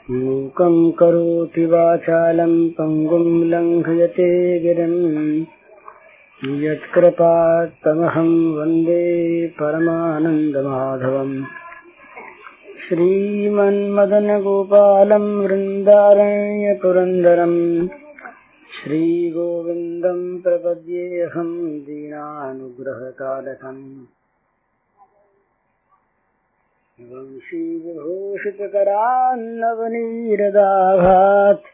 मूकं करोति वाचालं पङ्गुं लङ्घयते गिरिं यत्कृपात्तमहं वन्दे परमानन्दमाधवम्। श्रीमन्मदनगोपालं वृन्दारण्यपुरन्दरं श्रीगोविन्दं प्रपद्येऽहं दीनानुग्रहकालकम्। वंशीविभूषितकरान्नवनीरदाभात्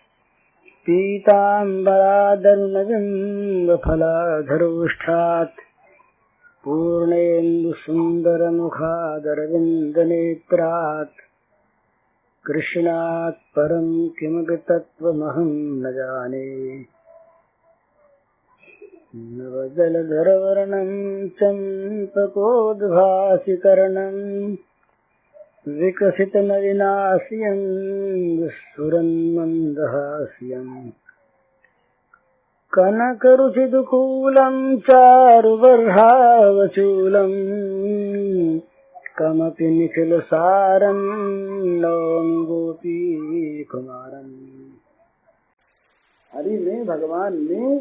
पीताम्बरादरुणबिम्बफलाधरोष्ठात् पूर्णेन्दुसुन्दरमुखादरविन्दनेत्रात् कृष्णात् परं किमपि तत्त्वमहं न जाने। नवजलधरवर्णं चम्पकोद्भासिकर्णम् विकसितनलिनास्यं स्फुरन्मन्दहास्यम् कनकरुचिदुकूलं चारुबर्हावचूलम् कमपि निखिलसारं नौमि गोपीकुमारम्। हरि में, भगवान में,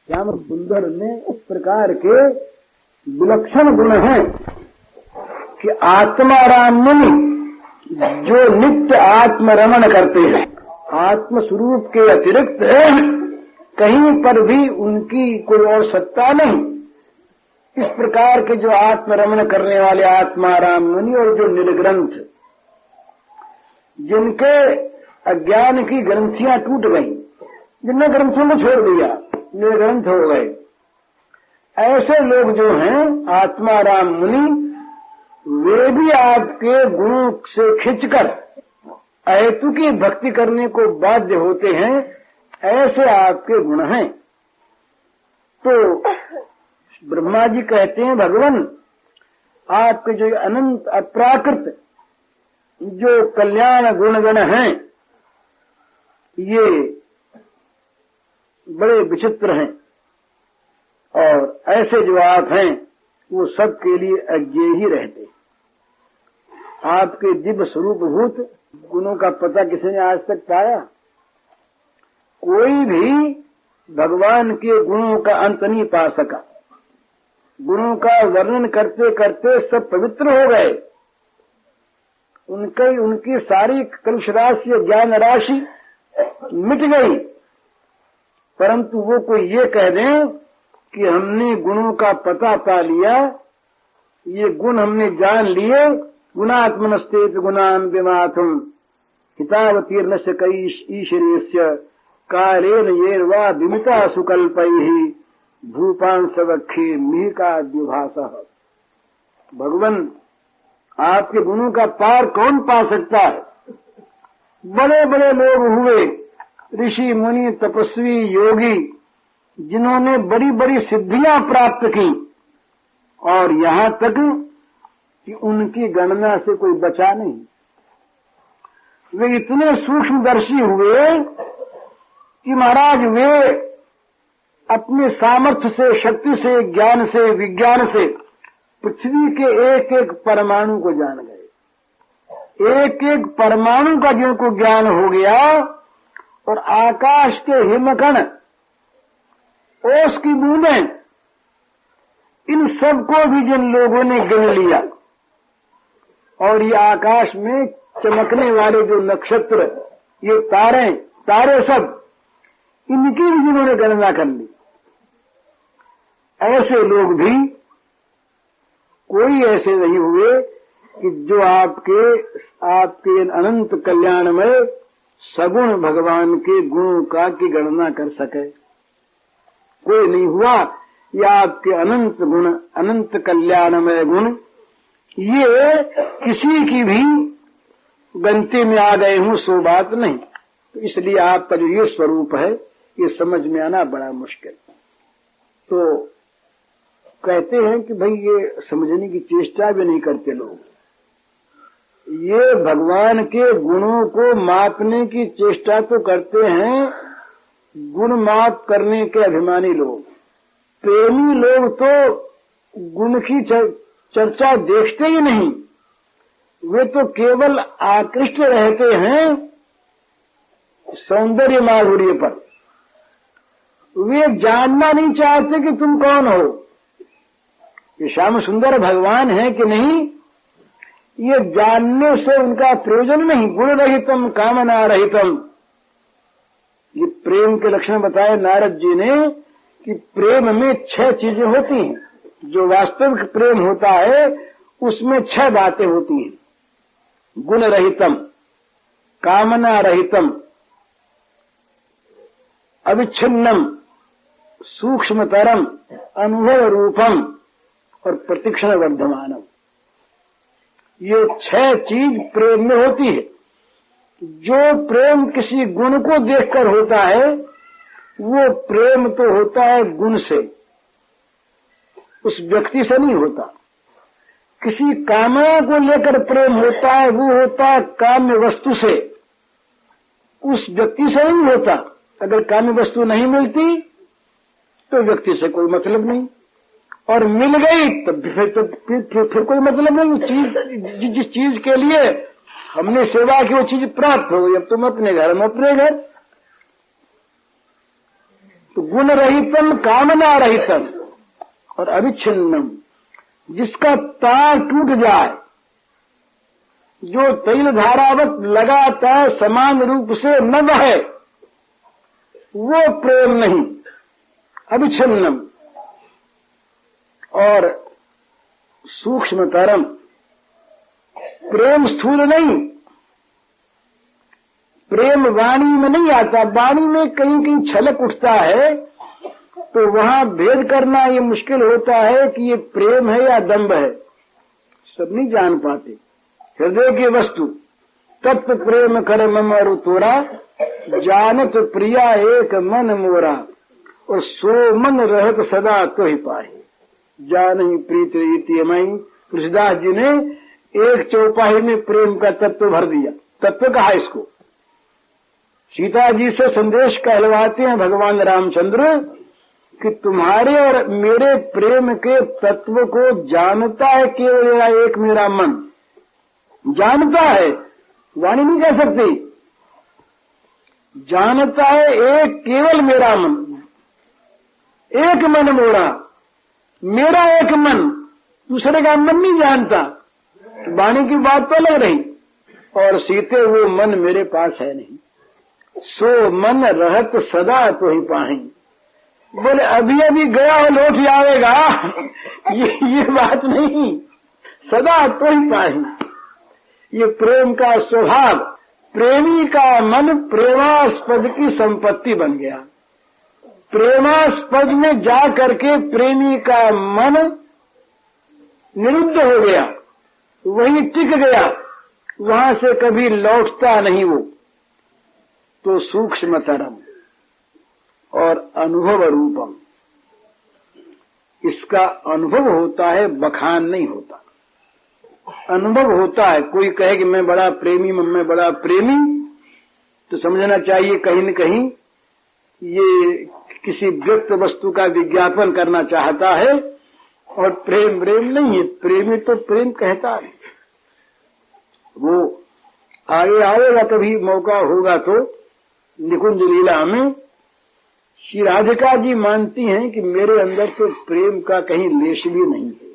श्याम सुंदर में इस प्रकार के विलक्षण गुण हैं कि आत्माराम मुनि जो नित्य आत्मरमण करते हैं, आत्म स्वरूप के अतिरिक्त कहीं पर भी उनकी कोई और सत्ता नहीं। इस प्रकार के जो आत्मरमण करने वाले आत्माराम मुनि और जो निर्ग्रंथ, जिनके अज्ञान की ग्रंथियां टूट गई, जिनने ग्रंथों को छोड़ दिया, निर्ग्रंथ हो गए, ऐसे लोग जो हैं आत्माराम मुनि, वे भी आपके गुणों से खिंचकर अहेतु की भक्ति करने को बाध्य होते हैं। ऐसे आपके गुण हैं। तो ब्रह्मा जी कहते हैं, भगवान आपके जो अनंत अप्राकृत जो कल्याण गुणगण हैं, ये बड़े विचित्र हैं और ऐसे जो आप हैं वो सबके लिए अज्ञेय ही रहते। आपके दिव्य स्वरूपभूत गुणों का पता किसी ने आज तक पाया? कोई भी भगवान के गुणों का अंत नहीं पा सका। गुणों का वर्णन करते करते सब पवित्र हो गए, उनकी सारी कलुष राशि ज्ञान राशि मिट गई, परंतु वो कोई ये कह दें कि हमने गुणों का पता पा लिया, ये गुण हमने जान लिए, गुणात्मनस्तेत गुणान् विमातुम् हितावतीर्णस्य कैश्ईश्वरेस्य कालेन येर्वा विमिता सुकल्पैः भूपांसवक्षे मिहिकाद्युभासः। भगवान आपके गुणों का पार कौन पा सकता है? बड़े बड़े लोग हुए, ऋषि मुनि तपस्वी योगी, जिन्होंने बड़ी बड़ी सिद्धियां प्राप्त की, और यहाँ तक कि उनकी गणना से कोई बचा नहीं। वे इतने सूक्ष्मदर्शी हुए कि महाराज वे अपने सामर्थ्य से, शक्ति से, ज्ञान से, विज्ञान से पृथ्वी के एक एक परमाणु को जान गए। एक एक परमाणु का जिनको ज्ञान हो गया, और आकाश के हिमकण, ओस की बूंदें, इन सबको भी जिन लोगों ने गिन लिया, और ये आकाश में चमकने वाले जो नक्षत्र, ये तारे सब, इनकी भी जिन्होंने गणना कर ली, ऐसे लोग भी कोई ऐसे नहीं हुए कि जो आपके अनंत कल्याणमय सगुण भगवान के गुणों का की गणना कर सके। कोई नहीं हुआ। ये आपके अनंत गुण, अनंत कल्याणमय गुण, ये किसी की भी गणती में आ गए हूं सो बात नहीं। तो इसलिए आपका जो ये स्वरूप है, ये समझ में आना बड़ा मुश्किल। तो कहते हैं कि भाई ये समझने की चेष्टा भी नहीं करते लोग। ये भगवान के गुणों को मापने की चेष्टा तो करते हैं, गुण माप करने के अभिमानी लोग। प्रेमी लोग तो गुण की चर्चा देखते ही नहीं, वे तो केवल आकृष्ट रहते हैं सौंदर्य माधुर्य पर। वे जानना नहीं चाहते कि तुम कौन हो, ये श्याम सुंदर भगवान है कि नहीं, ये जानने से उनका प्रयोजन नहीं। गुण रहितम कामना रहितम, ये प्रेम के लक्षण बताए नारद जी ने कि प्रेम में 6 चीजें होती हैं। जो वास्तविक प्रेम होता है उसमें 6 बातें होती हैं। गुण रहितम, कामना रहितम, अविच्छिन्नम, सूक्ष्मतरम, अनुभव रूपम और प्रतिक्षण वर्धमानम। ये 6 चीज प्रेम में होती है। जो प्रेम किसी गुण को देखकर होता है वो प्रेम तो होता है गुण से, उस व्यक्ति से नहीं होता। किसी कामना को लेकर प्रेम होता है वो होता है काम्य वस्तु से, उस व्यक्ति से नहीं होता। अगर काम्य वस्तु नहीं मिलती तो व्यक्ति से कोई मतलब नहीं, और मिल गई तब फिर कोई मतलब नहीं। चीज जिस चीज के लिए हमने सेवा की वो चीज प्राप्त हो गई, अब तुम अपने घर में अपने घर। तो गुण रहितम, कामना रहितम और अविच्छिन्नम, जिसका तार टूट जाए, जो तैल धारावत लगातार समान रूप से न बहे, वो प्रेम नहीं। अविच्छिन्नम और सूक्ष्मतरम, प्रेम स्थूल नहीं। प्रेम वाणी में नहीं आता, वाणी में कहीं कहीं छलक उठता है तो वहां भेद करना ये मुश्किल होता है कि ये प्रेम है या दंभ है, सब नहीं जान पाते। हृदय की वस्तु तत्व प्रेम कर ममरु तोरा, जानत प्रिया एक मन मोरा, और सो मन रहत सदा तो ही पाए, जानहि प्रीत रीति मई। तुलसीदास जी ने एक चौपाई में प्रेम का तत्व भर दिया। तत्व कहा इसको। सीता जी से संदेश कहलवाते हैं भगवान रामचंद्र कि तुम्हारे और मेरे प्रेम के तत्व को जानता है केवल एक मेरा मन, जानता है, वाणी नहीं कह सकती। जानता है एक केवल मेरा मन, एक मन मोड़ा, मेरा एक मन, दूसरे का मन नहीं जानता। वाणी की बात तो लग रही, और सीते वो मन मेरे पास है नहीं। सो मन रहत सदा तो ही पाही, बोले अभी अभी गया और लौट आवेगा, ये बात नहीं, सदा तो ही पाही। ये प्रेम का स्वभाव, प्रेमी का मन प्रेमास्पद की संपत्ति बन गया। प्रेमास्पद में जा करके प्रेमी का मन निरुद्ध हो गया, वही टिक गया, वहां से कभी लौटता नहीं वो। तो सूक्ष्मतरम और अनुभव रूपम, इसका अनुभव होता है, बखान नहीं होता। अनुभव होता है। कोई कहे कि मैं बड़ा प्रेमी, मैं बड़ा प्रेमी, तो समझना चाहिए कहीं न कहीं ये किसी व्यक्त वस्तु का विज्ञापन करना चाहता है, और प्रेम नहीं है। प्रेमी तो प्रेम कहता है, वो आगे आएगा, कभी मौका होगा तो। निकुंज लीला में श्री राधिका जी मानती हैं कि मेरे अंदर तो प्रेम का कहीं लेश भी नहीं है।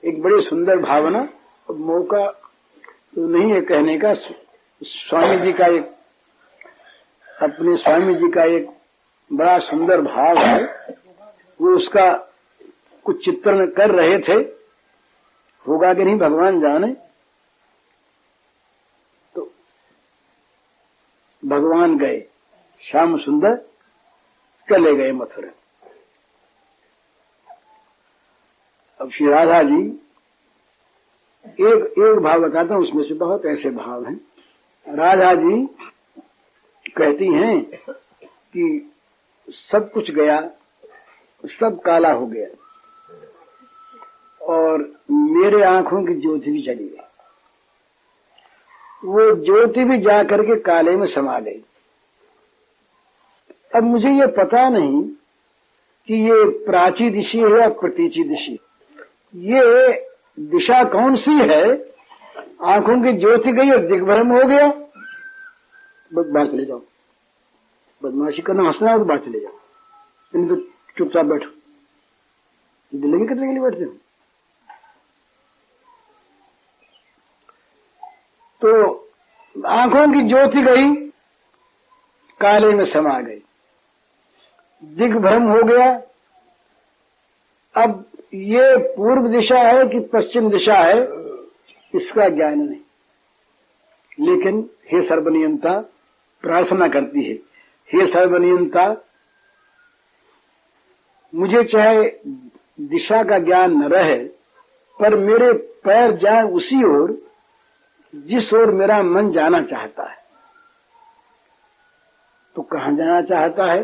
एक बड़ी सुंदर भावना, मौका तो नहीं है कहने का। स्वामी जी का एक, अपने स्वामी जी का एक बड़ा सुंदर भाव है, वो उसका कुछ चित्रण कर रहे थे, होगा कि नहीं भगवान जाने। तो भगवान गए, श्याम सुंदर चले गए मथुरा। अब श्री राधा जी एक भाव बताता हूं, उसमें से बहुत ऐसे भाव हैं। राधा जी कहती हैं कि सब कुछ गया, सब काला हो गया, और मेरे आंखों की ज्योति भी चली गई। वो ज्योति भी जा करके काले में समा गई। अब मुझे ये पता नहीं कि ये प्राची दिशा है या प्रतीची दिशा, ये दिशा कौन सी है। आंखों की ज्योति गई और दिग्भ्रम हो गया, बाहर चले जाओ, बदमाशी करना हंसना हो तो बाहर चले जाओ, नहीं तो चुपचाप बैठो। जिंदगी करने के लिए बैठते हो। तो आंखों की ज्योति गई, काले में समा गई, दिग्भ्रम हो गया। अब ये पूर्व दिशा है कि पश्चिम दिशा है, इसका ज्ञान नहीं। लेकिन हे सर्वनियंता प्रार्थना करती है, हे सर्वनियंता मुझे चाहे दिशा का ज्ञान न रहे, पर मेरे पैर जाए उसी ओर जिस ओर मेरा मन जाना चाहता है। तो कहां जाना चाहता है?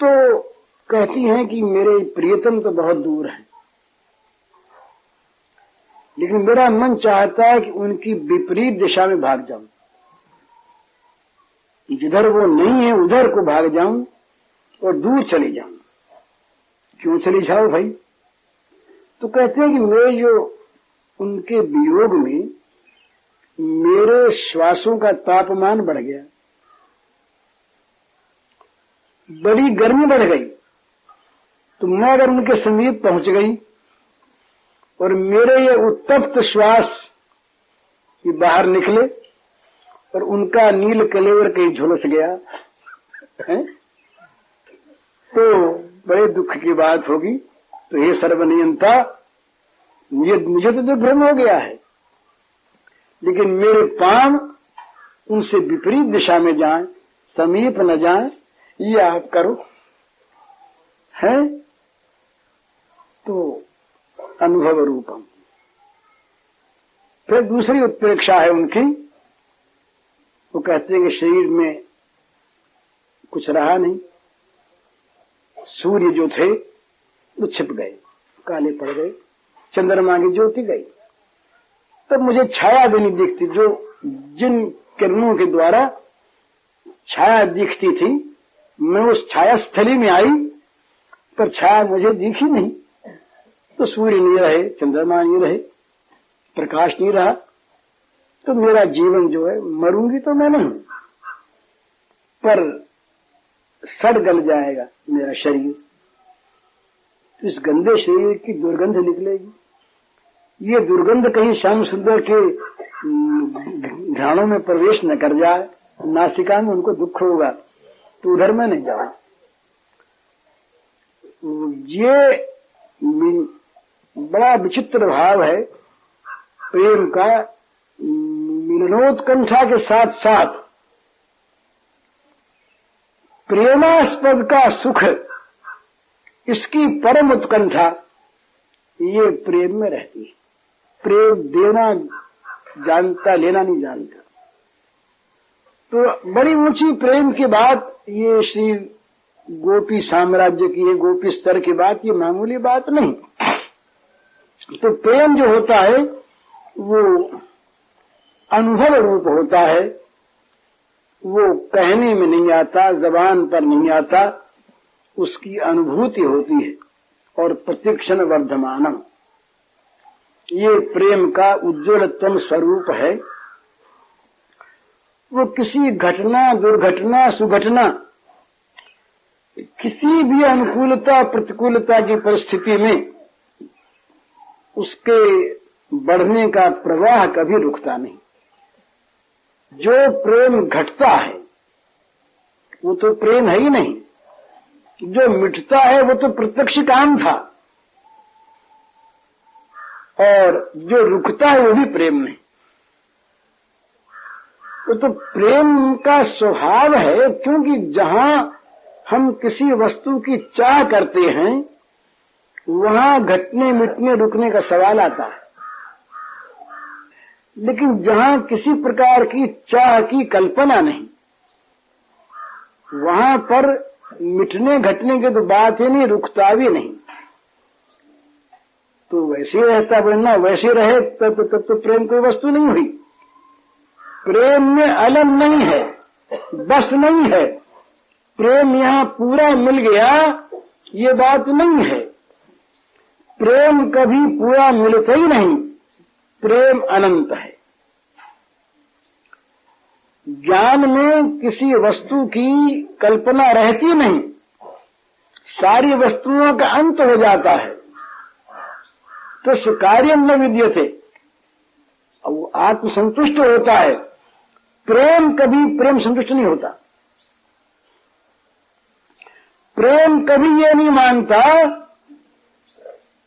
तो कहती हैं कि मेरे प्रियतम तो बहुत दूर हैं, लेकिन मेरा मन चाहता है कि उनकी विपरीत दिशा में भाग जाऊं, जिधर वो नहीं है उधर को भाग जाऊं और दूर चले जाऊं। क्यों चले जाओ भाई? तो कहते हैं कि मैं जो उनके वियोग में मेरे श्वासों का तापमान बढ़ गया, बड़ी गर्मी बढ़ गई। तो मैं अगर उनके समीप पहुंच गई और मेरे ये उत्तप्त श्वास ये बाहर निकले और उनका नील कलेवर कहीं झुलस गया है, तो बड़े दुख की बात होगी। तो हे सर्वनियंता मुझे तो भ्रम हो गया है, लेकिन मेरे पांव उनसे विपरीत दिशा में जाएं, समीप न जाएं, ये आप करो है। तो अनुभव रूपम। फिर दूसरी उत्प्रेक्षा है उनकी, वो कहते हैं कि शरीर में कुछ रहा नहीं, सूर्य जो थे वो छिप गए, काले पड़ गए, चंद्रमा की ज्योति गई। तब मुझे छाया भी नहीं दिखती, जो जिन किरणों के द्वारा छाया दिखती थी, मैं उस छाया स्थली में आई पर छाया मुझे दिखी नहीं। तो सूर्य नहीं रहे, चंद्रमा नहीं रहे, प्रकाश नहीं रहा, तो मेरा जीवन जो है, मरूंगी तो मैं नहीं, पर सड़ गल जाएगा मेरा शरीर। तो इस गंदे शरीर की दुर्गंध निकलेगी। ये दुर्गंध कहीं श्याम सुंदर के घ्राणों में प्रवेश न कर जाए, नासिका में उनको दुख होगा, तो उधर मैं नहीं जाऊं। ये बड़ा विचित्र भाव है प्रेम का। मिलनोत्कंठा के साथ साथ प्रेमास्पद का सुख, इसकी परम उत्कंठा ये प्रेम में रहती है। प्रेम देना जानता, लेना नहीं जानता। तो बड़ी ऊंची प्रेम की बात, ये श्री गोपी साम्राज्य की है, गोपी स्तर की बात, ये मामूली बात नहीं। तो प्रेम जो होता है वो अनुभव रूप होता है, वो कहने में नहीं आता, जबान पर नहीं आता, उसकी अनुभूति होती है और प्रतिक्षण वर्धमानम। ये प्रेम का उज्ज्वलतम स्वरूप है। वो किसी घटना, दुर्घटना, सुघटना, किसी भी अनुकूलता प्रतिकूलता की परिस्थिति में उसके बढ़ने का प्रवाह कभी रुकता नहीं। जो प्रेम घटता है वो तो प्रेम है ही नहीं, जो मिटता है वो तो प्रत्यक्ष काम था, और जो रुकता है वो भी प्रेम नहीं। तो प्रेम का स्वभाव है, क्योंकि जहां हम किसी वस्तु की चाह करते हैं वहां घटने मिटने रुकने का सवाल आता है, लेकिन जहां किसी प्रकार की चाह की कल्पना नहीं, वहां पर मिटने घटने की तो बात ही नहीं, रुकता भी नहीं। तो वैसे रहता बनना, वैसे रहे तब तो प्रेम कोई वस्तु नहीं हुई। प्रेम में अलम नहीं है, बस नहीं है। प्रेम यहां पूरा मिल गया ये बात नहीं है। प्रेम कभी पूरा मिलता ही नहीं, प्रेम अनंत है। ज्ञान में किसी वस्तु की कल्पना रहती नहीं, सारी वस्तुओं का अंत हो जाता है। तो सुकार्यम न विद्यते, वो आत्मसंतुष्ट होता है। प्रेम कभी प्रेम संतुष्ट नहीं होता। प्रेम कभी ये नहीं मानता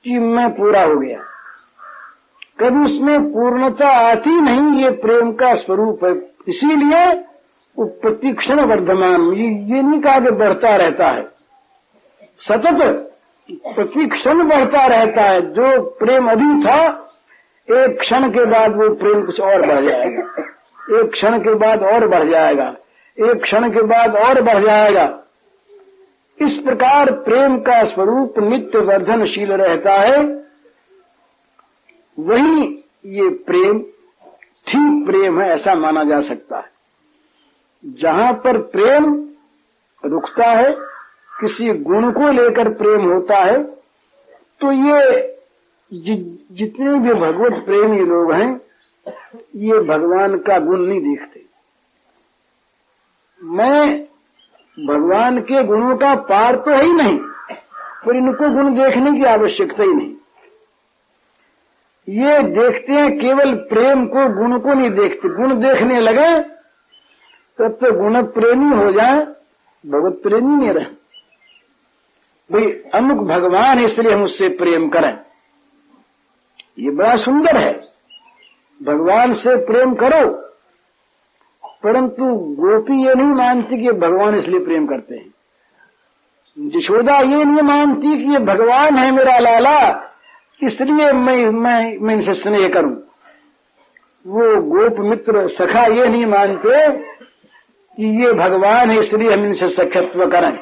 कि मैं पूरा हो गया, कभी उसमें पूर्णता आती नहीं। ये प्रेम का स्वरूप है। इसीलिए वो प्रतिक्षण वर्धमान, ये नहीं कहा कि बढ़ता रहता है, सतत प्रतिक्षण बढ़ता रहता है। जो प्रेम अभी था, एक क्षण के बाद वो प्रेम कुछ और बढ़ जाएगा, एक क्षण के बाद और बढ़ जाएगा, एक क्षण के बाद और बढ़ जाएगा। इस प्रकार प्रेम का स्वरूप नित्य वर्धनशील रहता है। वही ये प्रेम ठीक प्रेम है, ऐसा माना जा सकता है। जहां पर प्रेम रुकता है, किसी गुण को लेकर प्रेम होता है, तो ये जितने भी भगवत प्रेमी लोग हैं, ये भगवान का गुण नहीं देखते। मैं भगवान के गुणों का पार तो है ही नहीं, पर इनको गुण देखने की आवश्यकता ही नहीं। ये देखते हैं केवल प्रेम को, गुण को नहीं देखते। गुण देखने लगे तब तो गुण प्रेमी हो जाए, भगवत प्रेमी नहीं रहे। भाई अमुक भगवान है इसलिए हम उससे प्रेम करें, ये बड़ा सुंदर है। भगवान से प्रेम करो, परंतु गोपी ये नहीं मानती कि ये भगवान इसलिए प्रेम करते हैं। यशोदा ये नहीं मानती कि ये भगवान है मेरा लाला, इसलिए मैं इनसे स्नेह करूं। वो गोप मित्र सखा ये नहीं मानते कि ये भगवान है इसलिए हम इनसे सख्यत्व करें।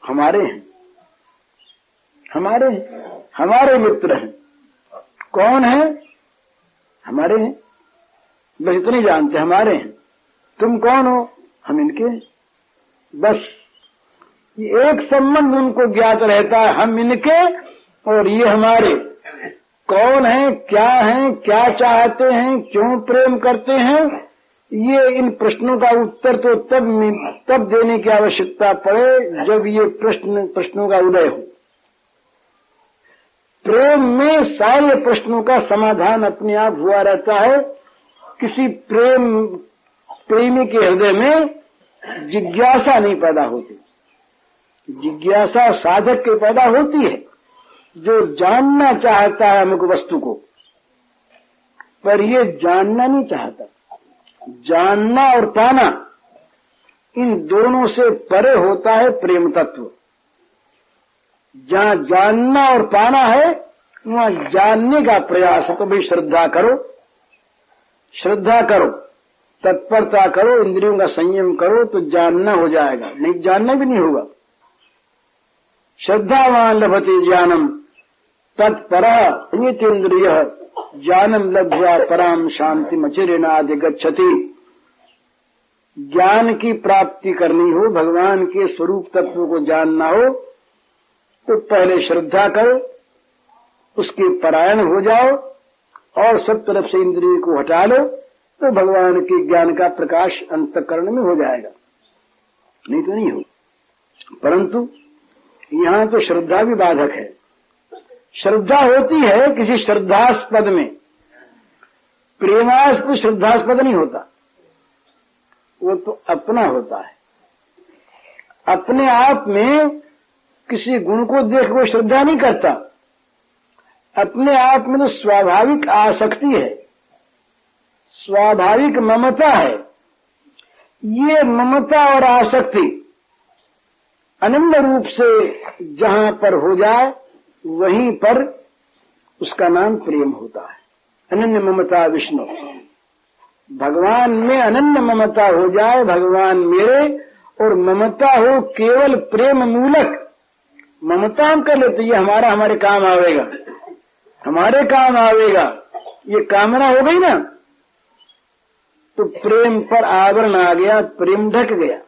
हमारे हैं, हमारे मित्र हैं। कौन है? हमारे हैं, बस इतने जानते, हमारे हैं। तुम कौन हो? हम इनके। बस ये एक संबंध उनको ज्ञात रहता है, हम इनके और ये हमारे। कौन है, क्या चाहते हैं, क्यों प्रेम करते हैं, ये इन प्रश्नों का उत्तर तो तब देने की आवश्यकता पड़े जब ये प्रश्नों का उदय हो। प्रेम में सारे प्रश्नों का समाधान अपने आप हुआ रहता है। किसी प्रेमी के हृदय में जिज्ञासा नहीं पैदा होती। जिज्ञासा साधक के पैदा होती है, जो जानना चाहता है अमुक वस्तु को, पर ये जानना नहीं चाहता। जानना और पाना, इन दोनों से परे होता है प्रेम तत्व। जहां जानना और पाना है, वहां जानने का प्रयास है। तो भाई श्रद्धा करो, तत्परता करो, इंद्रियों का संयम करो, तो जानना हो जाएगा। नहीं जानना भी नहीं होगा। श्रद्धावान लभते ज्ञानम तत्परा इंद्रिय ज्ञानम लब्ध्वा पराम शांति मचिरेणाधिगच्छति। ज्ञान की प्राप्ति करनी हो, भगवान के स्वरूप तत्व को जानना हो, तो पहले श्रद्धा करो, उसके परायण हो जाओ और सब तरफ से इंद्रिय को हटा लो, तो भगवान के ज्ञान का प्रकाश अंतःकरण में हो जाएगा। नहीं तो नहीं हो। परंतु यहाँ तो श्रद्धा भी बाधक है। श्रद्धा होती है किसी श्रद्धास्पद में, प्रेमास्पद श्रद्धास्पद नहीं होता। वो तो अपना होता है। अपने आप में किसी गुण को देख वो श्रद्धा नहीं करता। अपने आप में तो स्वाभाविक आसक्ति है, स्वाभाविक ममता है। ये ममता और आसक्ति अनन्य रूप से जहां पर हो जाए, वहीं पर उसका नाम प्रेम होता है। अनन्य ममता विष्णु, भगवान में अनन्य ममता हो जाए, भगवान मेरे, और ममता हो केवल प्रेम मूलक। ममता हम कर लेते, ये हमारे काम आवेगा, हमारे काम आवेगा, ये कामना हो गई ना, तो प्रेम पर आवरण आ गया, प्रेम ढक गया।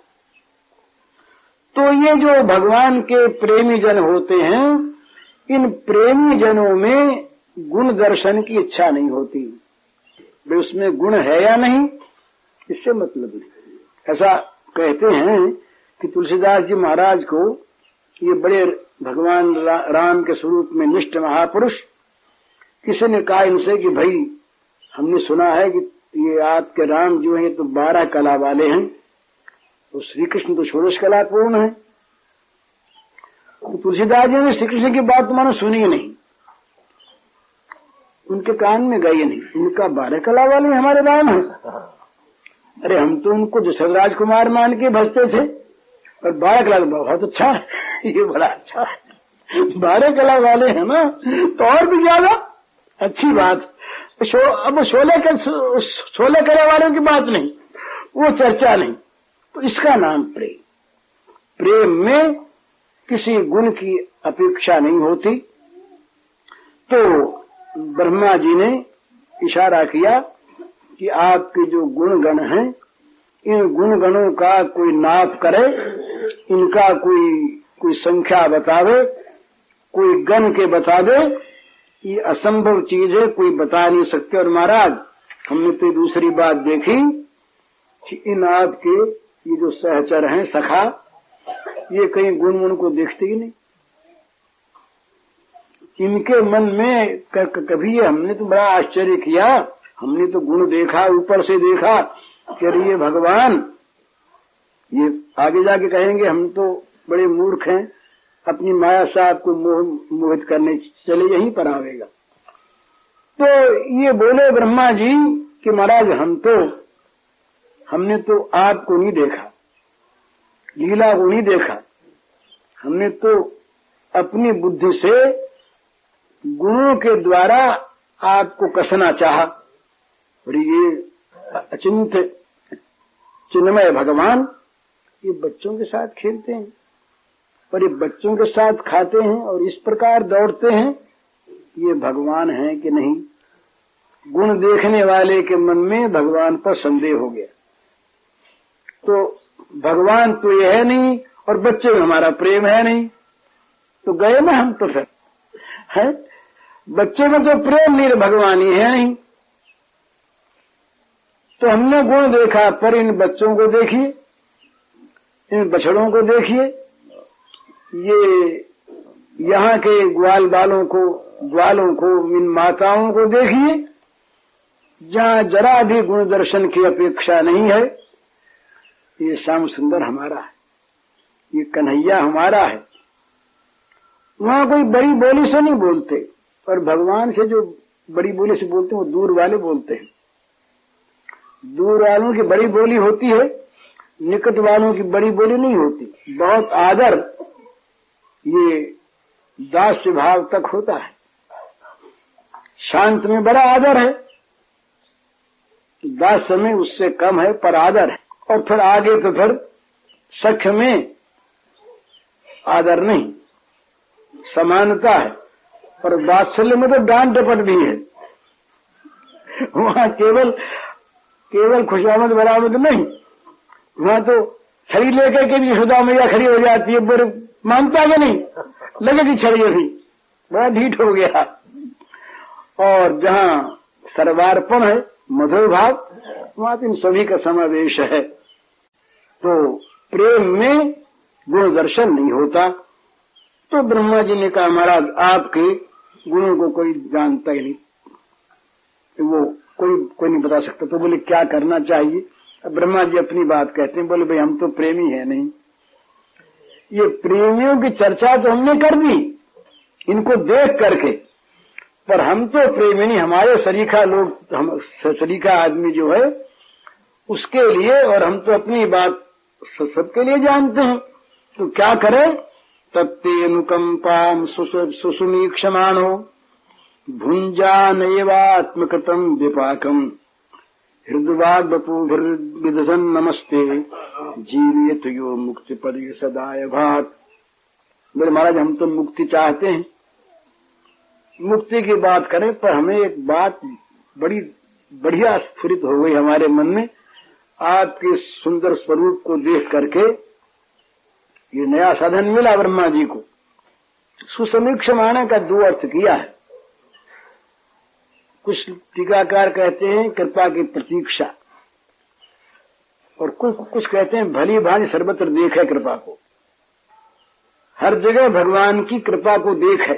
तो ये जो भगवान के प्रेमी जन होते हैं, इन प्रेमी जनों में गुण दर्शन की इच्छा नहीं होती। भाई उसमें गुण है या नहीं, इससे मतलब नहीं। ऐसा कहते हैं कि तुलसीदास जी महाराज को ये बड़े भगवान राम के स्वरूप में निष्ठ महापुरुष, किसी ने कहा इनसे कि भाई हमने सुना है कि ये आपके राम जो है तो 12 कला वाले हैं, तो श्री कृष्ण तो 16 कला पूर्ण है। तो तुलसीदास जी ने श्री कृष्ण की बात तो मानो सुनी ही नहीं, उनके कान में गई नहीं। उनका 12 कला वाले हमारे राम है। अरे हम तो उनको दशरथ राजकुमार मान के भजते थे, और 12 कला बहुत अच्छा है, ये बड़ा अच्छा है। 12 कला वाले है ना, तो और भी ज्यादा अच्छी बात। अब 16 कला वालों की बात नहीं, वो चर्चा नहीं। तो इसका नाम प्रेम। प्रेम में किसी गुण की अपेक्षा नहीं होती। तो ब्रह्मा जी ने इशारा किया कि आपके जो गुण गण हैं, इन गुण गणों का कोई नाप करे, इनका कोई संख्या बतावे, कोई गण के बता दे, ये असंभव चीज है, कोई बता नहीं सकते। और महाराज हमने तो दूसरी बात देखी कि इन आपके ये जो सहचर हैं, सखा, ये कहीं गुण उनको देखते ही नहीं। इनके मन में कभी हमने तो बड़ा आश्चर्य किया, हमने तो गुण देखा, ऊपर से देखा कि अरे ये भगवान, ये आगे जाके कहेंगे हम तो बड़े मूर्ख हैं, अपनी माया से आपको मोहित करने चले, यहीं पर आवेगा। तो ये बोले ब्रह्मा जी कि महाराज हमने तो आपको नहीं देखा, लीला को नहीं देखा, हमने तो अपनी बुद्धि से गुणों के द्वारा आपको कसना चाहा। और ये अचिंत चिन्मय भगवान ये बच्चों के साथ खेलते हैं और ये बच्चों के साथ खाते हैं और इस प्रकार दौड़ते हैं, ये भगवान है कि नहीं? गुण देखने वाले के मन में भगवान पर संदेह हो गया। तो भगवान तो ये है नहीं और बच्चे में हमारा प्रेम है नहीं, तो गए ना हम तो फिर है। बच्चे में तो प्रेम नहीं, भगवान ही है नहीं। तो हमने गुण देखा, पर इन बच्चों को देखिए, इन बछड़ों को देखिए, ये यहाँ के ग्वालों को इन माताओं को देखिए, जहाँ जरा भी गुण दर्शन की अपेक्षा नहीं है। ये श्याम सुंदर हमारा है, ये कन्हैया हमारा है। वहाँ कोई बड़ी बोली से नहीं बोलते, और भगवान से जो बड़ी बोली से बोलते हैं वो दूर वाले बोलते हैं। दूर वालों की बड़ी बोली होती है, निकट वालों की बड़ी बोली नहीं होती। बहुत आदर, ये दास्य भाव तक होता है। शांत में बड़ा आदर है, दास्य में उससे कम है, पर आदर है। और फिर आगे तो फिर सख्य में आदर नहीं, समानता है। पर वात्सल्य में तो डांट डपट भी है। वहां केवल खुशामद बरामद नहीं, वहां तो छड़ी लेकर के भी यशोदा मैया खड़ी हो जाती है, बड़े मानता कि नहीं, लगेगी छड़ी अभी, बड़ा ढीठ हो गया। और जहां सर्वार्पण है, मधुर भाव, वहां इन सभी का समावेश है। तो प्रेम में गुण दर्शन नहीं होता। तो ब्रह्मा जी ने कहा महाराज आपके गुणों को कोई जानता ही नहीं, वो कोई नहीं बता सकता। तो बोले क्या करना चाहिए? अब ब्रह्मा जी अपनी बात कहते हैं, बोले भाई हम तो प्रेमी है नहीं। ये प्रेमियों की चर्चा तो हमने कर दी इनको देख करके, पर हम तो प्रेमी नहीं, हमारे सरीखा लोग, हम सरीखा आदमी जो है उसके लिए, और हम तो अपनी बात सबके लिए जानते हैं। तो क्या करें? तत्ते अनुकंपाम सुसुमीक्षमाणो भुंजान एवात्मकृतम विपाकम हृदवाग बपुभिर्विदधन नमस्ते जीवित यो मुक्ति पदे सदाय भात। बोले महाराज हम तो मुक्ति चाहते हैं, मुक्ति की बात करें, पर हमें एक बात बड़ी बढ़िया स्फुरित हो गई हमारे मन में, आपके सुंदर स्वरूप को देख करके ये नया साधन मिला ब्रह्मा जी को। सुसमीक्षमाण का 2 अर्थ किया है। कुछ टीकाकार कहते हैं कृपा की प्रतीक्षा, और कुछ कहते हैं भली भांति सर्वत्र देखे कृपा को। हर जगह भगवान की कृपा को देखे,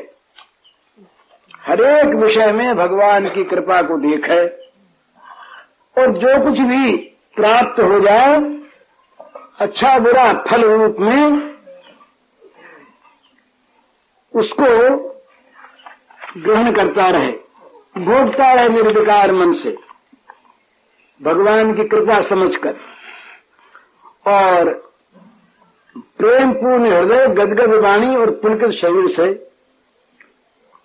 हर एक विषय में भगवान की कृपा को देखे, और जो कुछ भी प्राप्त हो जाए अच्छा बुरा फल रूप में उसको ग्रहण करता रहे, भोगता रहे निर्विकार मन से भगवान की कृपा समझकर, और प्रेम पूर्ण हृदय गदगद वाणी और पुलकित शरीर से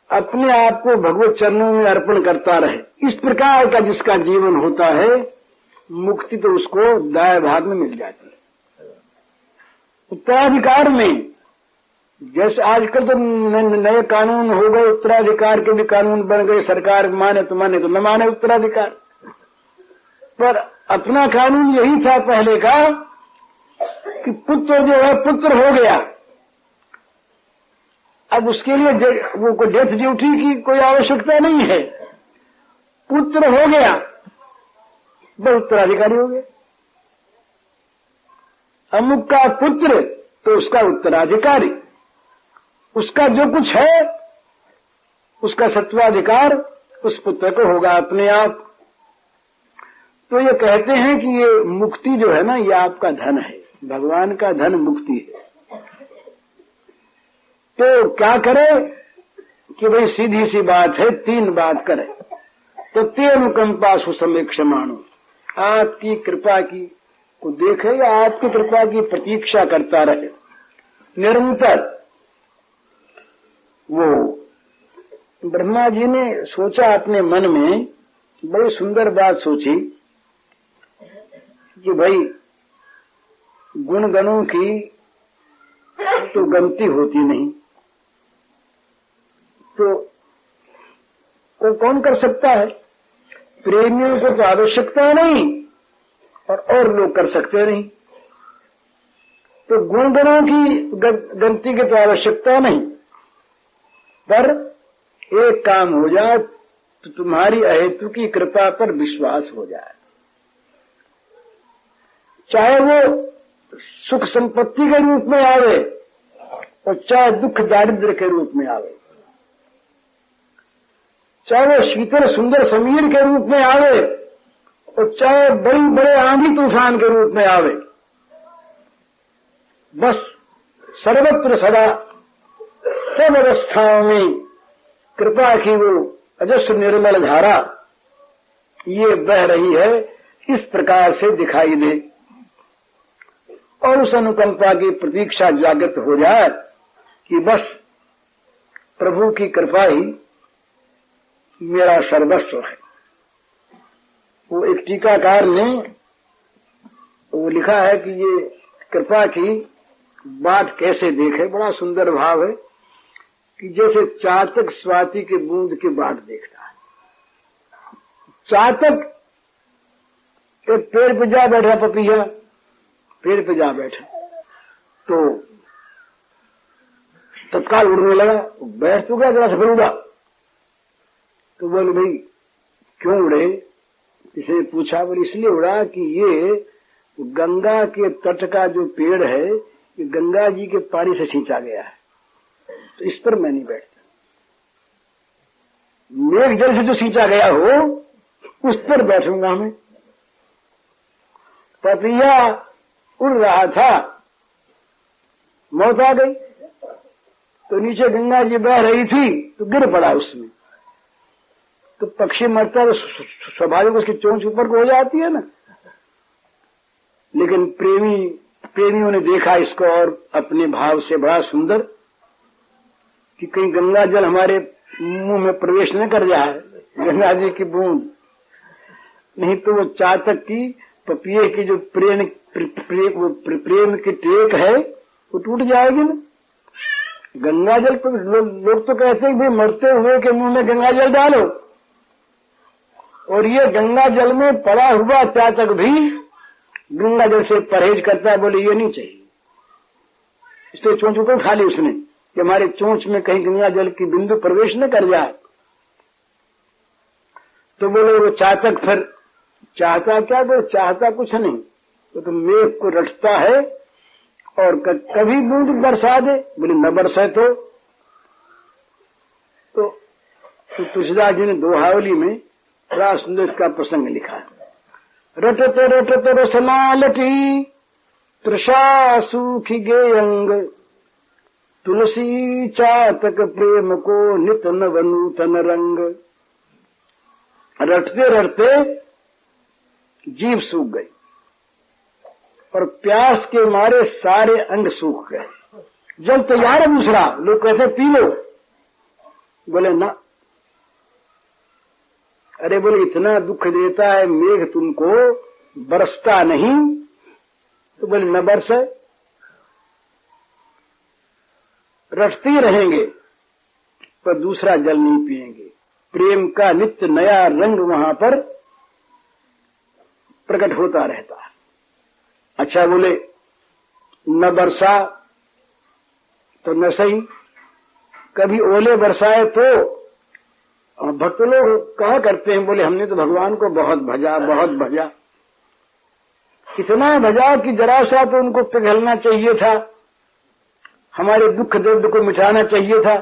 अपने आप को भगवत चरणों में अर्पण करता रहे। इस प्रकार का जिसका जीवन होता है मुक्ति तो उसको दाएं भाग में मिल जाती है। उत्तराधिकार में जैसे आजकल तो नए कानून हो गए, उत्तराधिकार के भी कानून बन गए, सरकार माने तो न माने उत्तराधिकार, पर अपना कानून यही था पहले का कि पुत्र जो है पुत्र हो गया, अब उसके लिए वो को डेथ ड्यूटी की कोई आवश्यकता नहीं है, पुत्र हो गया बस उत्तराधिकारी हो गया। अमुक का पुत्र तो उसका उत्तराधिकारी, उसका जो कुछ है उसका सत्वाधिकार उस पुत्र को होगा अपने आप। तो ये कहते हैं कि ये मुक्ति जो है ना ये आपका धन है, भगवान का धन मुक्ति है। तो क्या करे कि भाई सीधी सी बात है, 3 बात करे। तो ते अनुकंपा सुसमीक्षमाणु, आपकी कृपा की को देखे या आपकी कृपा की प्रतीक्षा करता रहे निरंतर। वो ब्रह्मा जी ने सोचा अपने मन में, बड़ी सुंदर बात सोची कि भाई गुण गणों की तो गलती होती नहीं, तो कौन कर सकता है? प्रेमियों को तो आवश्यकता नहीं और लोग कर सकते नहीं। तो गुण गणों की गलती की तो आवश्यकता नहीं, पर एक काम हो जाए तो तुम्हारी अहेतु की कृपा पर विश्वास हो जाए, चाहे वो सुख संपत्ति के रूप में आवे और चाहे दुख दारिद्र्य के रूप में आवे, चाहे वो शीतल सुंदर समीर के रूप में आवे और चाहे बड़ी बड़े आंधी तूफान के रूप में आवे, बस सर्वत्र सदा सब अवस्थाओं में कृपा की वो अजस्र निर्मल धारा ये बह रही है, इस प्रकार से दिखाई दे और उस अनुकंपा की प्रतीक्षा जागृत हो जाए कि बस प्रभु की कृपा ही मेरा सर्वस्व है। वो एक टीकाकार ने वो लिखा है कि ये कृपा की बात कैसे देखे, बड़ा सुंदर भाव है कि जैसे चातक स्वाति के बूंद की बाट देखता है। चातक एक पेड़ पे जा बैठा, पपीहा पेड़ पे जा बैठा तो तत्काल उड़ने लगा, बैठ तो गया, जरा से फिर उड़ा। तो बोले भाई क्यों उड़े? इसने पूछा। बोले इसलिए उड़ा कि ये गंगा के तट का जो पेड़ है ये गंगा जी के पानी से खींचा गया है, तो इस पर मैं नहीं बैठता। मेघ जल से जो खींचा गया हो उस पर बैठूंगा मैं। पपिया उड़ रहा था, मौत आ गई, तो नीचे गंगा जी बह रही थी तो गिर पड़ा उसमें। तो पक्षी मरता है तो स्वाभाविक उसकी चोंच ऊपर को हो जाती है ना, लेकिन प्रेमियों ने देखा इसको और अपने भाव से बड़ा सुंदर कि कहीं गंगा जल हमारे मुंह में प्रवेश न कर जाए, गंगा जी की बूंद, नहीं तो वो चातक की पपिये की जो प्रेम की टेक है वो टूट जाएगी ना। गंगा जल पर लोग तो कहते हैं भाई मरते हुए के मुंह में गंगा जल डालो, और ये गंगा जल में पड़ा हुआ चातक भी गंगा जल से परहेज करता है। बोले ये नहीं चाहिए, इसलिए चोंच ऊपर खा ली उसने कि हमारे चोंच में कहीं गंगा जल की बिंदु प्रवेश न कर जाए। तो बोले वो चातक फिर चाहता क्या? वो चाहता कुछ नहीं, तो मेघ को रटता है और कभी बूंद बरसा दे। बोले न बरसे तो तुलसीदास जी ने दोहावली में बड़ा सुंदर इसका प्रसंग लिखा है। रटते रटते रसना लटी तृषा सूखी गे अंग, तुलसी चातक प्रेम को नित नव नूतन रंग। रटते रटते जीभ सूख गई और प्यास के मारे सारे अंग सूख गए। जल तैयार है दूसरा, लोग कहते पी लो। बोले ना। अरे बोले इतना दुख देता है मेघ तुमको, बरसता नहीं? तो बोले न बरसे, रटते रहेंगे पर दूसरा जल नहीं पिएंगे। प्रेम का नित्य नया रंग वहां पर प्रकट होता रहता है। अच्छा बोले न बरसा तो न सही, कभी ओले बरसाए तो भक्त लोग कहा करते हैं, बोले हमने तो भगवान को बहुत भजा बहुत भजा। कितना भजा कि जरा सा तो उनको पिघलना चाहिए था, हमारे दुख दर्द को मिटाना चाहिए था,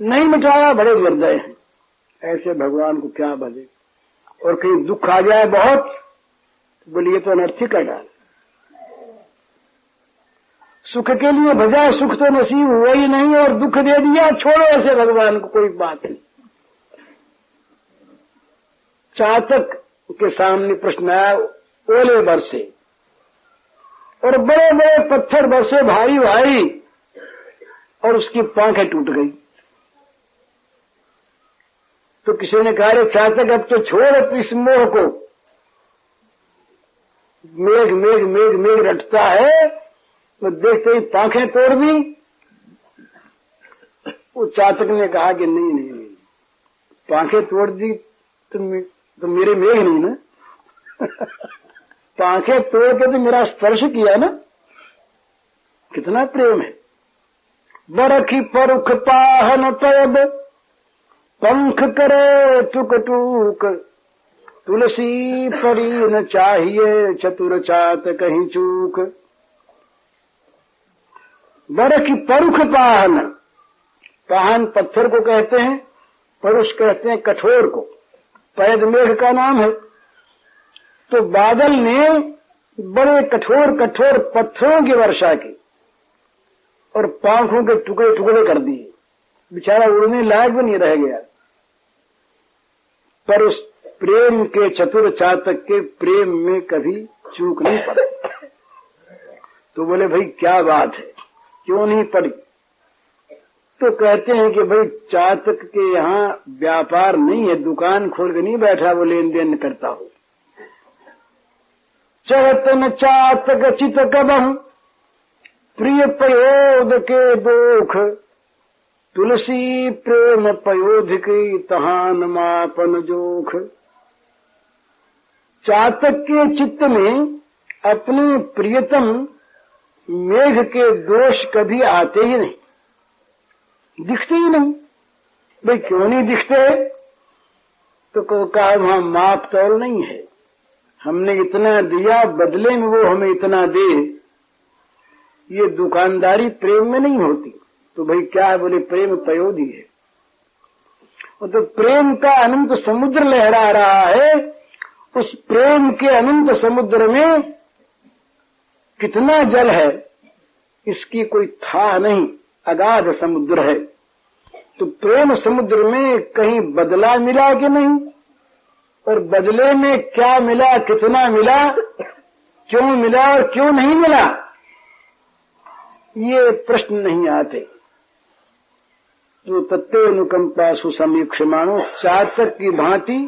नहीं मिटाया, बड़े निर्दय हैं। ऐसे भगवान को क्या भजे। और कहीं दुख आ जाए बहुत, तो बोलिए तो अनर्थी कर डाल। सुख के लिए भजा, सुख तो नसीब हुआ ही नहीं और दुख दे दिया, छोड़ो ऐसे भगवान को, कोई बात नहीं। चातक के सामने प्रश्न आया, ओले बरसे और बड़े बड़े पत्थर बरसे भारी भारी और उसकी पांखें टूट गई। तो किसी ने कहा रे चातक अब तो छोड़ इस मोह को, मेघ मेघ मेघ मेघ रटता है, तो देखते ही पांखें तोड़ दी। वो चातक ने कहा कि नहीं नहीं नहीं, पांखें तोड़ दी तो मेरे मेघ नहीं ना पांखें तोड़ के तो मेरा स्पर्श किया ना, कितना प्रेम है। बरखी परुख पाहन तब पंख करे टुक टूक, तुलसी परी न चाहिए चतुर चात कहीं चूक। बरखी परुख पाहन, पाहन पत्थर को कहते हैं, परुष कहते हैं कठोर को, पैद मेघ का नाम है। तो बादल ने बड़े कठोर कठोर पत्थरों की वर्षा की और पंखों के टुकड़े टुकड़े कर दिए, बेचारा उड़ने लायक भी नहीं रह गया। पर उस प्रेम के चतुर चातक के प्रेम में कभी चूक नहीं पड़ी। तो बोले भाई क्या बात है, क्यों नहीं पड़ी? तो कहते हैं कि भाई चातक के यहाँ व्यापार नहीं है, दुकान खोल के नहीं बैठा वो लेन देन करता हो। चरतन चातक चित कबहु प्रिय पयोध के दोख, तुलसी प्रेम पयोध की तहान मापन जोख। चातक के चित्त में अपने प्रियतम मेघ के दोष कभी आते ही नहीं, दिखते ही नहीं। भाई क्यों नहीं दिखते? तो कहा वहां माप तौल नहीं है, हमने इतना दिया बदले में वो हमें इतना दे, ये दुकानदारी प्रेम में नहीं होती। तो भाई क्या है? बोले प्रेम पयोधी है। और तो प्रेम का अनंत समुद्र लहरा रहा है, उस प्रेम के अनंत समुद्र में कितना जल है इसकी कोई था नहीं, अगाध समुद्र है। तो प्रेम समुद्र में कहीं बदला मिला कि नहीं, और बदले में क्या मिला, कितना मिला, क्यों मिला और क्यों नहीं मिला, ये प्रश्न नहीं आते। तो तत्व अनुकंपा सुसमीक्षमाणो, चातक की भांति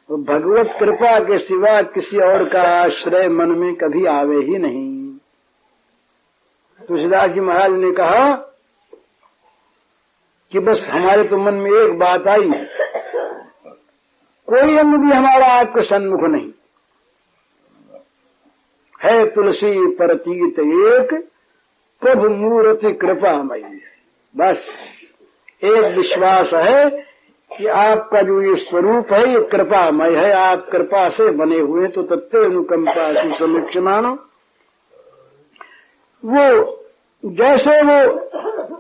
भगवत कृपा के सिवा किसी और का आश्रय मन में कभी आवे ही नहीं। तुलसीदास जी महाराज ने कहा कि बस हमारे तो मन में एक बात आई, कोई अंग भी हमारा आपके सन्मुख नहीं है, तुलसी परतीत एक प्रभु मूर्ति कृपामयी। बस एक विश्वास है कि आपका जो ये स्वरूप है ये कृपामय है, आप कृपा से बने हुए, तो तत्व अनुकंपा समीक्ष मानो। वो जैसे वो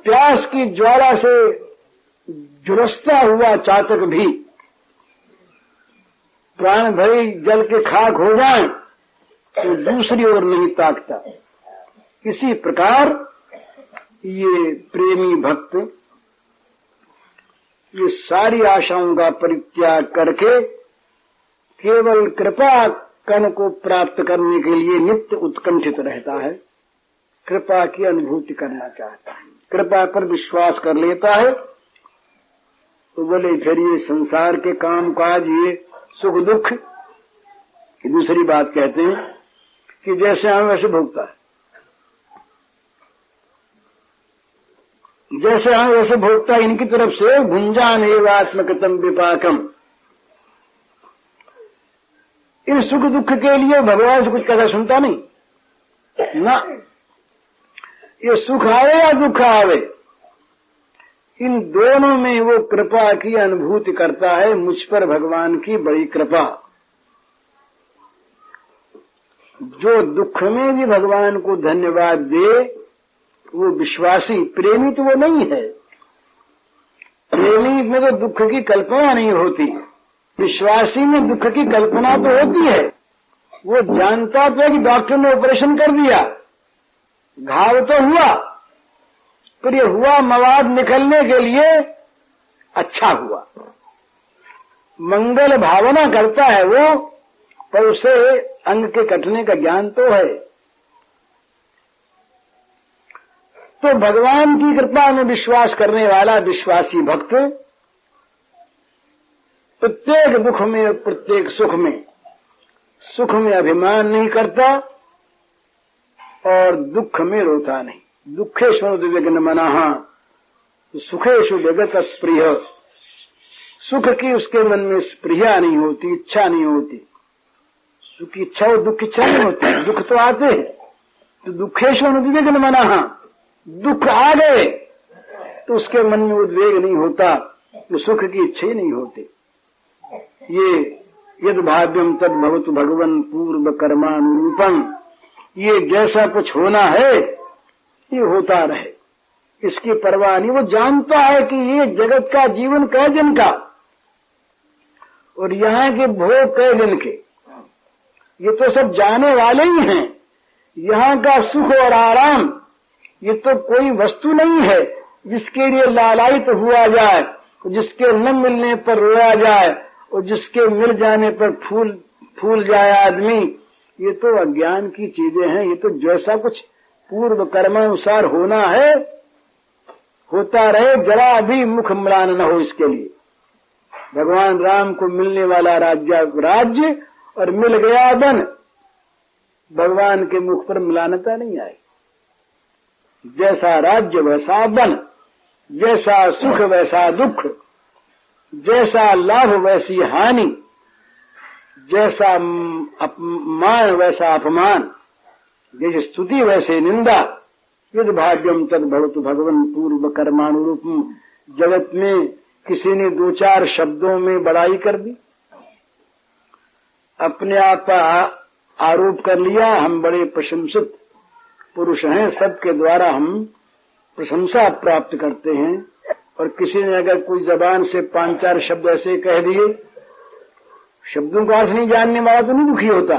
प्यास की ज्वाला से झुलसता हुआ चातक भी प्राण भरी जल के खाक हो जाए तो दूसरी ओर नहीं ताकता, इसी प्रकार ये प्रेमी भक्त ये सारी आशाओं का परित्याग करके केवल कृपा कण को प्राप्त करने के लिए नित्य उत्कंठित रहता है, कृपा की अनुभूति करना चाहता है, कृपा पर विश्वास कर लेता है। तो बोले फिर ये संसार के काम काज, ये सुख दुख की दूसरी बात कहते हैं कि जैसे हम वैसे भोगता है, जैसे हम वैसे भोगता, इनकी तरफ से भुंजान एवात्मकतम विपाकम। इन सुख दुख के लिए भगवान से कुछ कथा सुनता नहीं ना, ये सुख आवे या दुख आवे, इन दोनों में वो कृपा की अनुभूति करता है। मुझ पर भगवान की बड़ी कृपा। जो दुख में भी भगवान को धन्यवाद दे वो विश्वासी, प्रेमी तो वो नहीं है। प्रेमी में तो दुख की कल्पना नहीं होती, विश्वासी में दुख की कल्पना तो होती है। वो जानता तो है कि डॉक्टर ने ऑपरेशन कर दिया, घाव तो हुआ, फिर ये हुआ मवाद निकलने के लिए अच्छा हुआ, मंगल भावना करता है वो, पर उसे अंग के कटने का ज्ञान तो है। तो भगवान की कृपा में विश्वास करने वाला विश्वासी भक्त प्रत्येक दुख में, प्रत्येक सुख में अभिमान नहीं करता और दुख में रोता नहीं। दुखेश्वर विघ्न मनाः, सुखेशु विगत स्पृह। सुख की उसके मन में स्पृहा नहीं होती, इच्छा नहीं होती। सुख की इच्छा और दुख की इच्छा नहीं होती, दुख तो आते हैं। तो दुखेश्वर विघ्न मनाः, दुख आ गए तो उसके मन में उद्वेग नहीं होता, वो सुख की इच्छा ही नहीं होती। ये यद भाव्यम तद भवतु भगवन् पूर्व कर्मानुरूपम, ये जैसा कुछ होना है ये होता रहे, इसकी परवाह नहीं। वो जानता है कि ये जगत का जीवन कै दिन का और यहाँ के भोग कै दिन के, ये तो सब जाने वाले ही हैं। यहाँ का सुख और आराम ये तो कोई वस्तु नहीं है जिसके लिए लालायित हुआ जाए, जिसके न मिलने पर रोया जाए और जिसके मिल जाने पर फूल जाए आदमी। ये तो अज्ञान की चीजें हैं। ये तो जैसा कुछ पूर्व कर्मानुसार होना है होता रहे, जरा भी मुख म्लान न हो इसके लिए। भगवान राम को मिलने वाला राज्य और मिल गया बन, भगवान के मुख पर म्लानता नहीं आई। जैसा राज्य वैसा बन, जैसा सुख वैसा दुख, जैसा लाभ वैसी हानि, जैसा मान वैसा अपमान, जैसे स्तुति वैसे निंदा। यद भाग्यम तद भवतु भगवन् पूर्व कर्मानुरूपम। जगत में किसी ने दो चार शब्दों में बड़ाई कर दी, अपने आप का आरोप कर लिया, हम बड़े प्रशंसित पुरुष हैं, सबके द्वारा हम प्रशंसा प्राप्त करते हैं। और किसी ने अगर कोई जबान से 5-4 शब्द ऐसे कह दिए, शब्दों का अर्थ नहीं जानने वाला तो नहीं दुखी होता।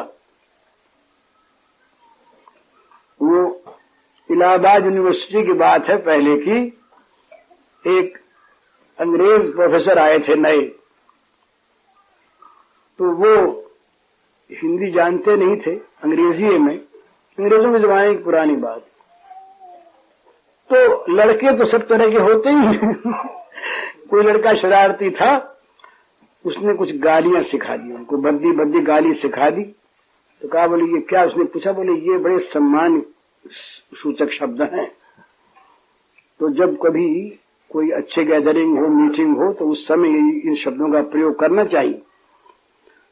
वो इलाहाबाद यूनिवर्सिटी की बात है पहले की, एक अंग्रेज प्रोफेसर आए थे नए, तो वो हिंदी जानते नहीं थे, अंग्रेजी में, अंग्रेजों के जमाने की पुरानी बात। तो लड़के तो सब तरह के होते ही कोई लड़का शरारती था, उसने कुछ गालियां सिखा दी उनको, भद्दी भद्दी गाली सिखा दी। तो कहा, बोले ये क्या? उसने पूछा, बोले ये बड़े सम्मान सूचक शब्द हैं, तो जब कभी कोई अच्छे गैदरिंग हो, मीटिंग हो, तो उस समय इन शब्दों का प्रयोग करना चाहिए।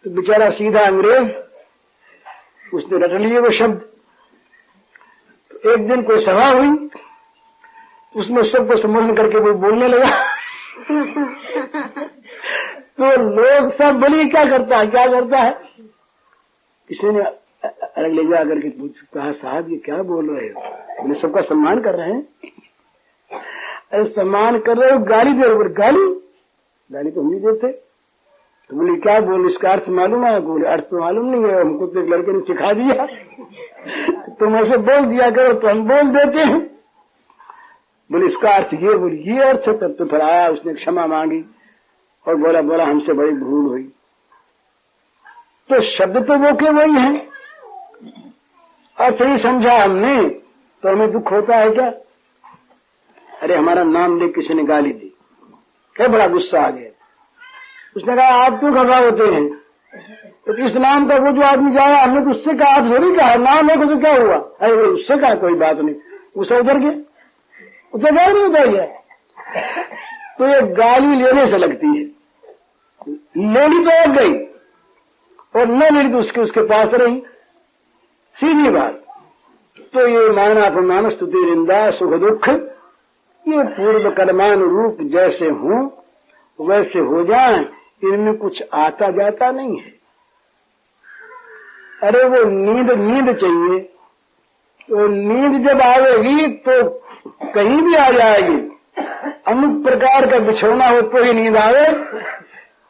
तो बेचारा सीधा अंग्रेज, उसने रट लिए वो शब्द। तो एक दिन कोई सभा हुई, उसमें सबको संबोधन करके वो बोलने लगा तो लोग सब बोली क्या करता है, क्या करता है। किसी ने अलग ले जा करके कहा, साहब ये क्या बोल रहे हो? बोले सबका सम्मान कर रहे हैं। अरे सम्मान कर रहे हो, गाली दे रहे हो। गाली गाली तो हम नहीं देते। तो बोले क्या बोल, इसका अर्थ मालूम है? बोले अर्थ तो मालूम नहीं है, हमको तो एक लड़के ने सिखा दिया। तुम ऐसे बोल दिया करो तो हम बोल देते हैं। बोले इसका अर्थ ये, बोले ये अर्थ है। तब तो फिर आया, उसने क्षमा मांगी और बोला हमसे बड़ी भूल हुई। तो शब्द तो वो के वही हैं, अर्थ ही समझा हमने तो हमें दुख होता है क्या? अरे हमारा नाम ले किसी ने गाली दी, क्या बड़ा गुस्सा आ गया। उसने कहा आप क्यों घबरा होते हैं? तो इस नाम का वो जो आदमी जाया, हमने तो उससे कहा, आप थोड़ी कहा नाम है तो क्या हुआ? अरे वो उससे कहा कोई बात नहीं, उसे उधर गया, उधर गया नहीं, उधर गया। तो ये गाली लेने से लगती है, लेनी तो एक गई और न लेनी तो उसके पास रही, सीधी बात। तो ये माना अपमान स्तुति निंदा सुख दुख, ये पूर्व कर्मानुरूप जैसे हों वैसे हो जाएं, इनमें कुछ आता जाता नहीं है। अरे वो नींद चाहिए, तो नींद जब आवेगी तो कहीं भी आ जाएगी। अमुक प्रकार का बिछौना हो तो ही नींद आवे,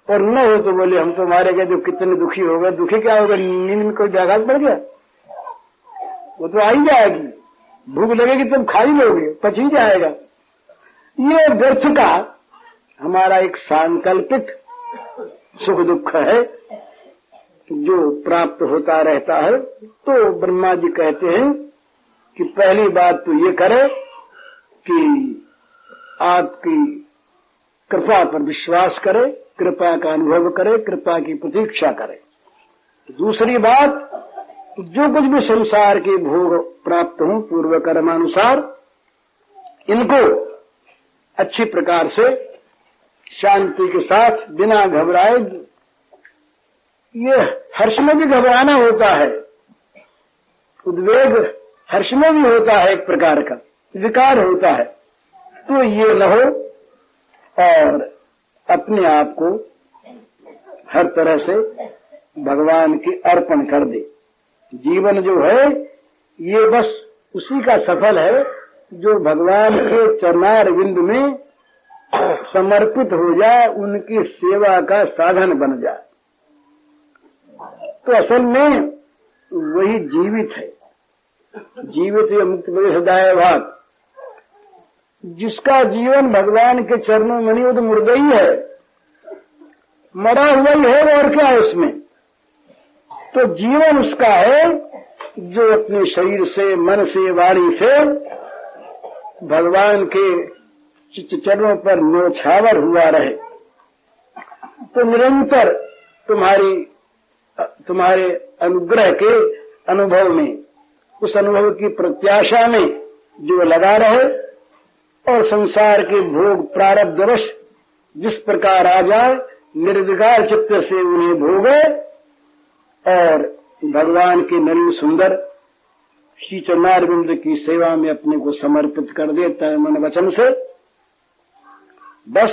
और न हो तो बोले हम तो मारे गए, जो कितने दुखी हो गए। दुखी क्या होगा? नींद में कोई व्याघात पड़ गया, वो तो आ ही जाएगी। भूख लगेगी तुम खा ही लोगे, पच ही जाएगा। ये व्यर्थ का हमारा एक सांकल्पिक सुख दुख है जो प्राप्त होता रहता है। तो ब्रह्मा जी कहते हैं कि पहली बात तो ये करे कि आपकी कृपा पर विश्वास करे, कृपा का अनुभव करे, कृपा की प्रतीक्षा करे। दूसरी बात, जो कुछ भी संसार के भोग प्राप्त हों पूर्व कर्मानुसार, इनको अच्छी प्रकार से शांति के साथ बिना घबराए, ये हर्ष में भी घबराना होता है, उद्वेग हर्ष में भी होता है, एक प्रकार का विकार होता है। तो ये न हो और अपने आप को हर तरह से भगवान के अर्पण कर दे। जीवन जो है ये बस उसी का सफल है जो भगवान के चरणारविंद में समर्पित हो जाए, उनकी सेवा का साधन बन जाए। तो असल में वही जीवित है, जीवित या मुक्त सदाए भाग। जिसका जीवन भगवान के चरणों में नहीं, वो तो मुर्दा ही है, मरा हुआ ही है, और क्या है उसमें। तो जीवन उसका है जो अपने शरीर से, मन से, वाणी से भगवान के चरणों पर न्योछावर हुआ रहे। तो निरंतर तुम्हारे अनुग्रह के अनुभव में, उस अनुभव की प्रत्याशा में जो लगा रहे, और संसार के भोग प्रारब्धवश जिस प्रकार आ जाए, निर्विकार चित्त से उन्हें भोगे और भगवान के नलिन सुंदर श्री चरणारविंद की सेवा में अपने को समर्पित कर देता है मन वचन से। बस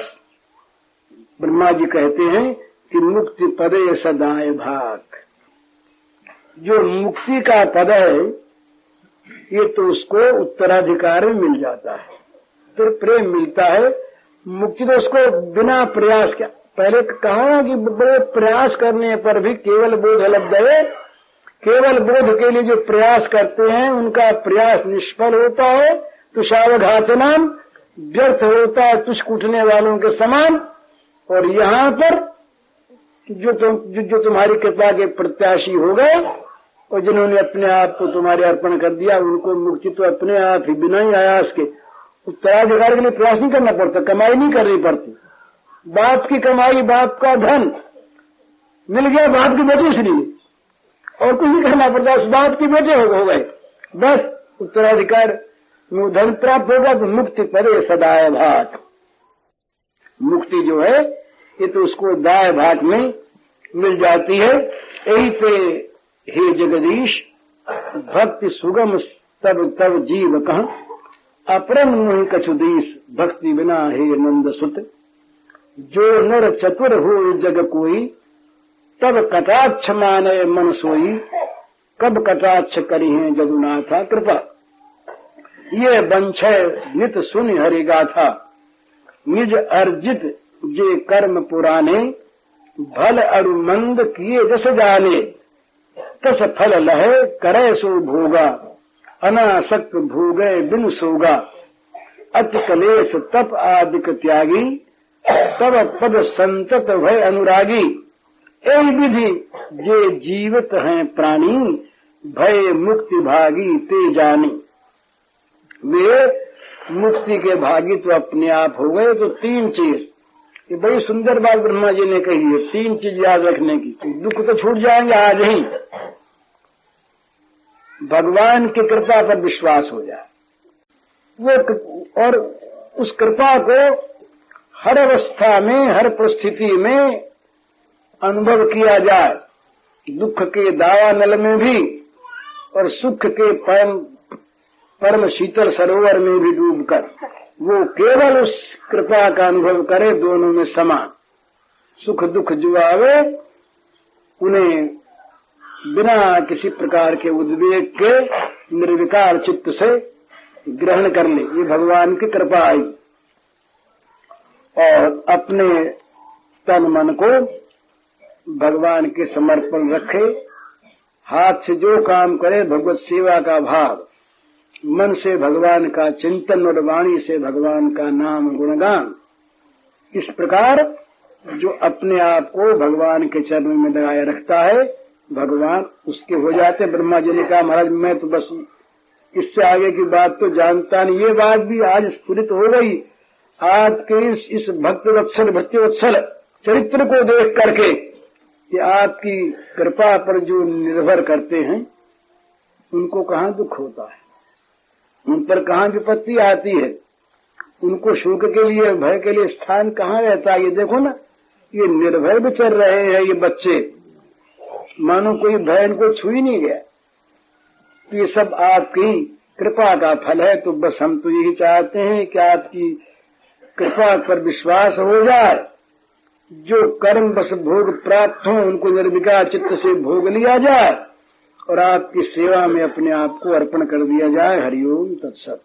ब्रह्मा जी कहते हैं कि मुक्ति पदे सदाए भाग। जो मुक्ति का पद है ये तो उसको उत्तराधिकार में मिल जाता है, फिर प्रेम मिलता है। मुक्ति तो उसको बिना प्रयास के, पहले कहा कि बड़े प्रयास करने पर भी केवल बोध लग गए, केवल बोध के लिए जो प्रयास करते हैं उनका प्रयास निष्फल होता है। तुषावघातनाम, व्यर्थ होता है तुष कूटने वालों के समान। और यहाँ पर जो तुम्हारी कृपा के प्रत्याशी हो गए और जिन्होंने अपने आप को तुम्हारे अर्पण कर दिया, उनको मुक्ति तो अपने आप ही बिना ही आयास के, उत्तराधिकार के लिए प्रयास नहीं करना पड़ता, कमाई नहीं करनी पड़ती। बाप की कमाई, बाप का धन मिल गया बाप की बेटे, इसलिए और कुछ नहीं करना पड़ता, उस बाप की बेटे हो गए, बस उत्तराधिकार में धन प्राप्त होगा। तो मुक्ति परे सदाए भाग, मुक्ति जो है ये तो उसको दाय भाग में मिल जाती है। यही पे हे जगदीश भक्ति सुगम तब तब जीव कह, अपरम नहीं कछुदीश भक्ति बिना हे नंद सुत। जो नर चतुर हो जग कोई, तब कटाक्ष माने मन सोई, कब कटाक्ष करी है जदुनाथा कृपा। ये बंछय नित सुनि हरि गाथा, निज अर्जित जे कर्म पुराने, भल अरु मंद किए जस जाने, तस फल लहे करे सो भोगा, अनासक्त भोगे बिन सोगा, अति कलेश तप आदिक त्यागी, तब पद संतत भय अनुरागी। यही विधि जे जीवित हैं प्राणी, भय मुक्ति भागी ते जानी। वे मुक्ति के भागी तो अपने आप हो गए। तो तीन चीज, ये बड़ी सुंदर बात ब्रह्मा जी ने कही है, तीन चीज याद रखने की। दुख तो छूट जाएंगे आज ही, भगवान की कृपा पर विश्वास हो जाए वो, और उस कृपा को हर अवस्था में, हर परिस्थिति में अनुभव किया जाए, दुख के दावा नल में भी और सुख के परम शीतल सरोवर में भी डूबकर वो केवल उस कृपा का अनुभव करे, दोनों में समान। सुख दुख जो आवे उन्हें बिना किसी प्रकार के उद्वेग के निर्विकार चित्त से ग्रहण कर ले, ये भगवान की कृपा आई। और अपने तन मन को भगवान के समर्पण रखे, हाथ से जो काम करे भगवत सेवा का भाव, मन से भगवान का चिंतन और वाणी से भगवान का नाम गुणगान। इस प्रकार जो अपने आप को भगवान के चरणों में लगाए रखता है, भगवान उसके हो जाते। ब्रह्मा जी ने कहा महाराज मैं तो बस इससे आगे की बात तो जानता नहीं। ये बात भी आज स्फुरित हो गई आपके इस भक्त वत्सल भक्ति वत्सल चरित्र को देख करके कि आपकी कृपा पर जो निर्भर करते हैं उनको कहाँ दुख होता है, उन पर कहाँ विपत्ति आती है, उनको शोक के लिए भय के लिए स्थान कहाँ रहता है। ये देखो ना, ये निर्भय विचर रहे हैं ये बच्चे, मानो कोई भय इनको छू ही नहीं गया। तो ये सब आपकी कृपा का फल है। तो बस हम तो यही चाहते हैं कि आपकी कृपा पर विश्वास हो जाए, जो कर्म बस भोग प्राप्त हो उनको निर्विकार चित्त से भोग लिया जाए और आपकी सेवा में अपने आप को अर्पण कर दिया जाए। हरिओम तत्सत।